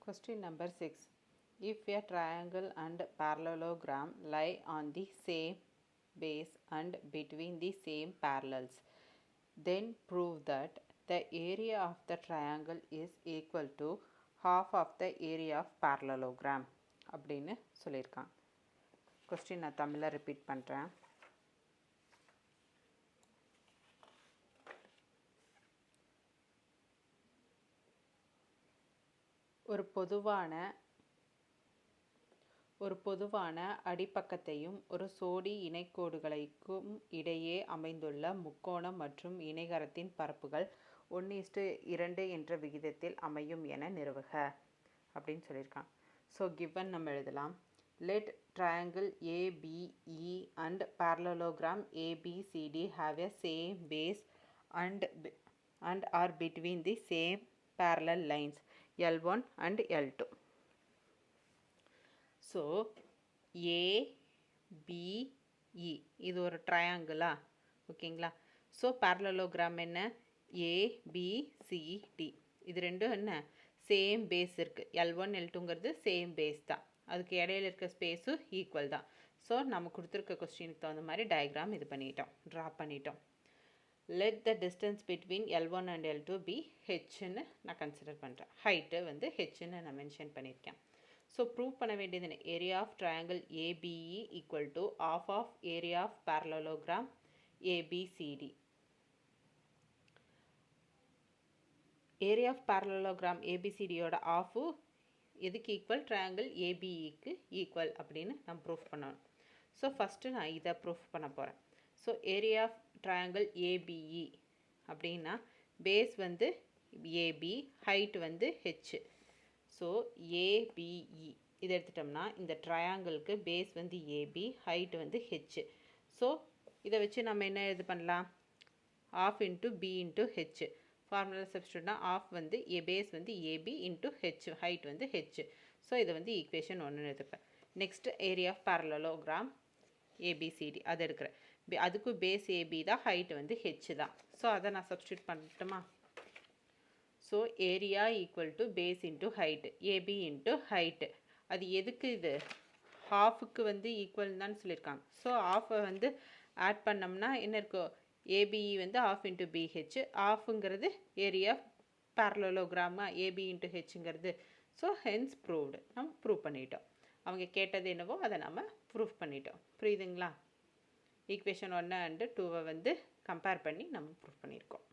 Question number 6. If a triangle and parallelogram lie on the same base and between the same parallels, then prove that the area of the triangle is equal to half of the area of parallelogram. அப்படின்னு சொல்லியிருக்கான். Question நான் தமிழில் repeat பண்ணுறேன். ஒரு பொதுவான அடிப்பக்கத்தையும் ஒரு சோடி இணைக்கோடுகளுக்கும் இடையே அமைந்துள்ள முக்கோணம் மற்றும் இணைகரத்தின் பரப்புகள் 1:2 என்ற விகிதத்தில் அமையும் என நிறுவுக அப்படின்னு சொல்லியிருக்கான். ஸோ கிவன் நம்ம எழுதலாம். Let triangle ABE and parallelogram ABCD have a same base and are between the same parallel lines L1 and L2. So ABE இது ஒரு ட்ரையாங்கிளா, ஓகேங்களா. ஸோ parallelogram என்ன, ஏபிசிடி இது ரெண்டும் என்ன, சேம் பேஸ் இருக்குது. L1 L2ங்கிறது சேம் பேஸ் தான், அதுக்கு இடையில இருக்க ஸ்பேஸும் ஈக்குவல் தான். ஸோ நம்ம கொடுத்துருக்க கொஸ்டினுக்கு தகுந்த மாதிரி டயக்ராம் இது பண்ணிட்டோம், ட்ரா பண்ணிட்டோம். Let the distance between L1 and L2 be hன்னு நான் கன்சிடர் பண்ணுறேன். ஹைட்டு வந்து ஹெச்ன்னு நான் மென்ஷன் பண்ணியிருக்கேன். ஸோ ப்ரூவ் பண்ண வேண்டியது என்ன, area of triangle ABE equal to half of area of parallelogram ABCD. Area of parallelogram ஏபிசிடியோட ஆஃபு எதுக்கு ஈக்குவல், ட்ரையாங்கிள் ஏபிஇக்கு ஈக்குவல் அப்படின்னு நான் ப்ரூஃப் பண்ணணும். ஸோ ஃபஸ்ட்டு நான் இதை ப்ரூஃப் பண்ண போகிறேன். So area of triangle ABE அப்படின்னா பேஸ் வந்து ஏபி, ஹைட் வந்து ஹெச். ஸோ ஏபிஇ இதை எடுத்துட்டோம்னா இந்த ட்ரையாங்கிளுக்கு பேஸ் வந்து ஏபி, ஹைட் வந்து ஹெச். ஸோ இதை வச்சு நம்ம என்ன இது பண்ணலாம், half into B into H formula சப்ஸ்டியூட்னா ஆஃப் வந்து பேஸ் வந்து ஏபி இன்ட்டு ஹெச், ஹைட் வந்து ஹெச். ஸோ இதை வந்து ஈக்குவேஷன் 1 எடுத்துக்கிறேன். Next area of parallelogram ABCD அதை எடுக்கிறேன். அதுக்கு பேஸ் ஏபி தான், ஹைட் வந்து ஹெச் தான். ஸோ அதை நான் சப்ஸ்டியூட் பண்ணட்டுமா. So area equal to base into height, AB into height. அது எதுக்கு, இது ஹாஃபுக்கு வந்து ஈக்குவல் தான் சொல்லியிருக்காங்க. ஸோ ஆஃபை வந்து ஆட் பண்ணோம்னா என்ன இருக்கும், ஏபிஇ வந்து ஆஃப் இன்ட்டு பிஹெச், ஆஃபுங்கிறது ஏரியா parallelogram ஏபி இன்ட்டு ஹெச்ங்கிறது. ஸோ ஹென்ஸ் ப்ரூவ்டு, நம்ம ப்ரூவ் பண்ணிட்டோம். அவங்க கேட்டது என்னவோ அதை நம்ம ப்ரூஃப் பண்ணிட்டோம். புரியுதுங்களா. ஈக்குவேஷன் 1 அண்டு 2 வந்து கம்பேர் பண்ணி நம்ம ப்ரூஃப் பண்ணியிருக்கோம்.